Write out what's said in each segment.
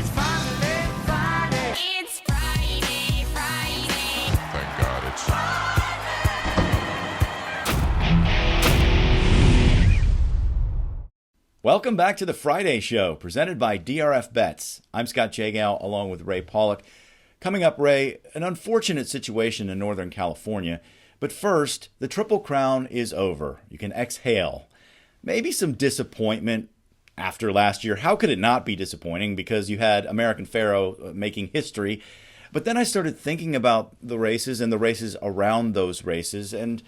It's finally Friday. It's Friday, Friday. Thank God it's Welcome back to the Friday Show, presented by DRF Bets. I'm Scott Jagow, along with Ray Paulick. Coming up, Ray, an unfortunate situation in Northern California. But first, the Triple Crown is over. You can exhale. Maybe some disappointment after last year. How could it not be disappointing? Because you had American Pharoah making history. But then I started thinking about the races and the races around those races, and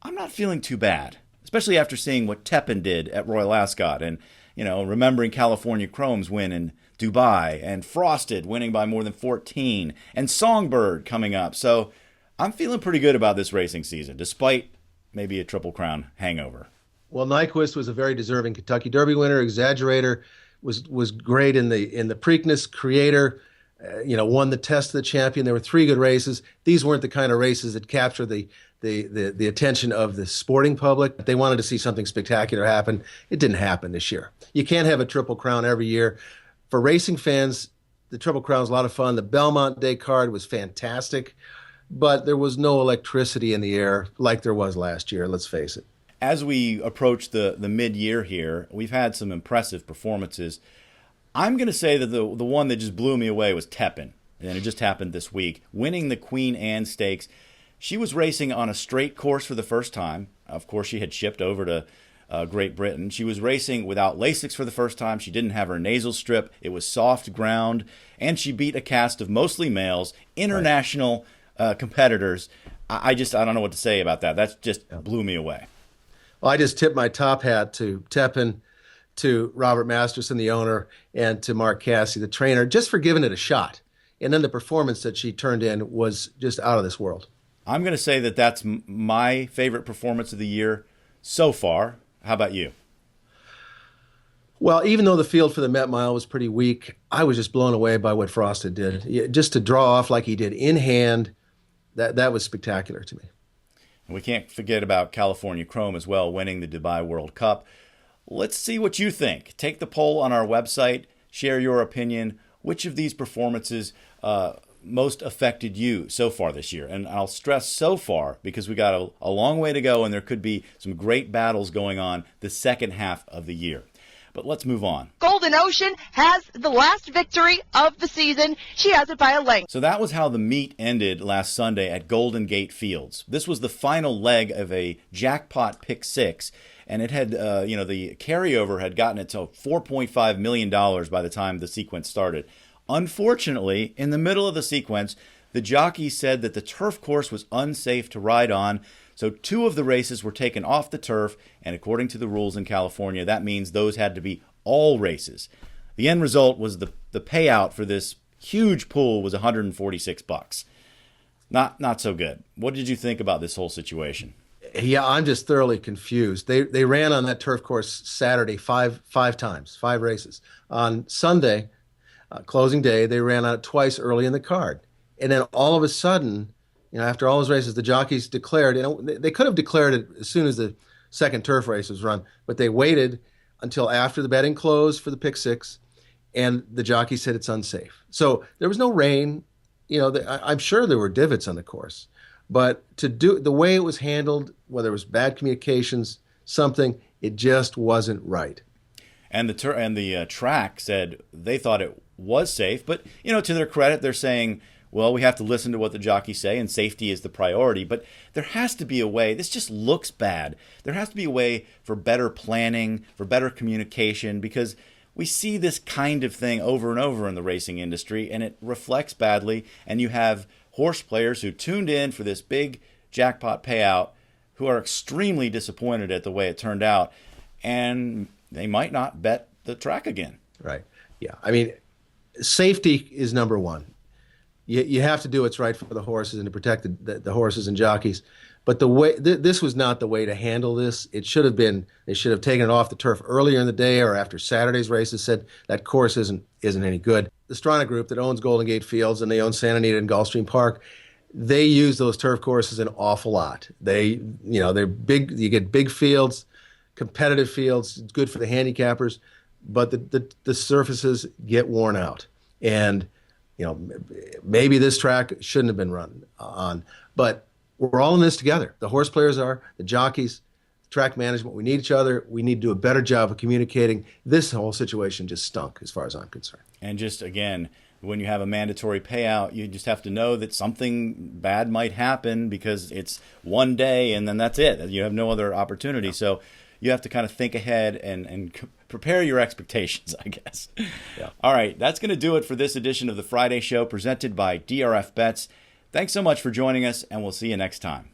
I'm not feeling too bad. Especially after seeing what Tepin did at Royal Ascot and, remembering California Chrome's win in Dubai and Frosted winning by more than 14 and Songbird coming up. So I'm feeling pretty good about this racing season, despite maybe a Triple Crown hangover. Well, Nyquist was a very deserving Kentucky Derby winner, exaggerator, was great in the Preakness, creator, won the Test of the Champion. There were 3 good races. These weren't the kind of races that capture the attention of the sporting public. They wanted to see something spectacular happen. It didn't happen this year. You can't have a Triple Crown every year. For racing fans, the Triple Crown was a lot of fun. The Belmont Day card was fantastic, but there was no electricity in the air like there was last year, let's face it. As we approach the mid-year here, we've had some impressive performances. I'm going to say that the one that just blew me away was Tepin, and it just happened this week, winning the Queen Anne Stakes. She was racing on a straight course for the first time. Of course, she had shipped over to Great Britain. She was racing without Lasix for the first time. She didn't have her nasal strip. It was soft ground, and she beat a cast of mostly males, international competitors. I don't know what to say about that. That just blew me away. Well, I just tipped my top hat to Tepin, to Robert Masterson, the owner, and to Mark Cassidy, the trainer, just for giving it a shot. And then the performance that she turned in was just out of this world. I'm going to say that that's my favorite performance of the year so far. How about you? Well, even though the field for the Met Mile was pretty weak, I was just blown away by what Frosted did. Just to draw off like he did in hand, that was spectacular to me. And we can't forget about California Chrome as well, winning the Dubai World Cup. Let's see what you think. Take the poll on our website. Share your opinion. Which of these performances most affected you so far this year? And I'll stress so far because we got a long way to go, and there could be some great battles going on the second half of the year. But let's move on. Golden Ocean has the last victory of the season. She has it by a length. So that was how the meet ended last Sunday at Golden Gate Fields. This was the final leg of a jackpot pick 6, and it had, the carryover had gotten it to $4.5 million by the time the sequence started. Unfortunately, in the middle of the sequence, the jockey said that the turf course was unsafe to ride on, so 2 of the races were taken off the turf, and according to the rules in California, that means those had to be all races. The end result was the payout for this huge pool was $146. Not so good. What did you think about this whole situation? Yeah, I'm just thoroughly confused. They ran on that turf course Saturday five times, 5 races. On Sunday, closing day, they ran on it twice early in the card. And then all of a sudden, after all those races, the jockeys declared, they could have declared it as soon as the second turf race was run, but they waited until after the betting closed for the pick 6, and the jockey said it's unsafe. So there was no rain. I'm sure there were divots on the course, but to do the way it was handled, whether it was bad communications, something, it just wasn't right. And the track said they thought it was safe, but to their credit, they're saying, well, we have to listen to what the jockeys say, and safety is the priority. But there has to be a way. This just looks bad. There has to be a way for better planning, for better communication, because we see this kind of thing over and over in the racing industry, and it reflects badly. And you have horse players who tuned in for this big jackpot payout who are extremely disappointed at the way it turned out, and they might not bet the track again. Right. Yeah. I mean, safety is number one. You have to do what's right for the horses and to protect the horses and jockeys. But the way this was not the way to handle this. It should have been. They should have taken it off the turf earlier in the day or after Saturday's races. Said that course isn't any good. The Strana Group that owns Golden Gate Fields and they own Santa Anita and Gulfstream Park, they use those turf courses an awful lot. They're big. You get big fields, competitive fields. It's good for the handicappers, but the surfaces get worn out. And maybe this track shouldn't have been run on, but we're all in this together. The horse players are, the jockeys, track management. We need each other. We need to do a better job of communicating. This whole situation just stunk as far as I'm concerned. And just again, when you have a mandatory payout, you just have to know that something bad might happen because it's one day and then that's it. You have no other opportunity. Yeah. So you have to kind of think ahead and prepare your expectations, I guess. Yeah. All right, that's going to do it for this edition of the Friday Show presented by DRF Bets. Thanks so much for joining us, and we'll see you next time.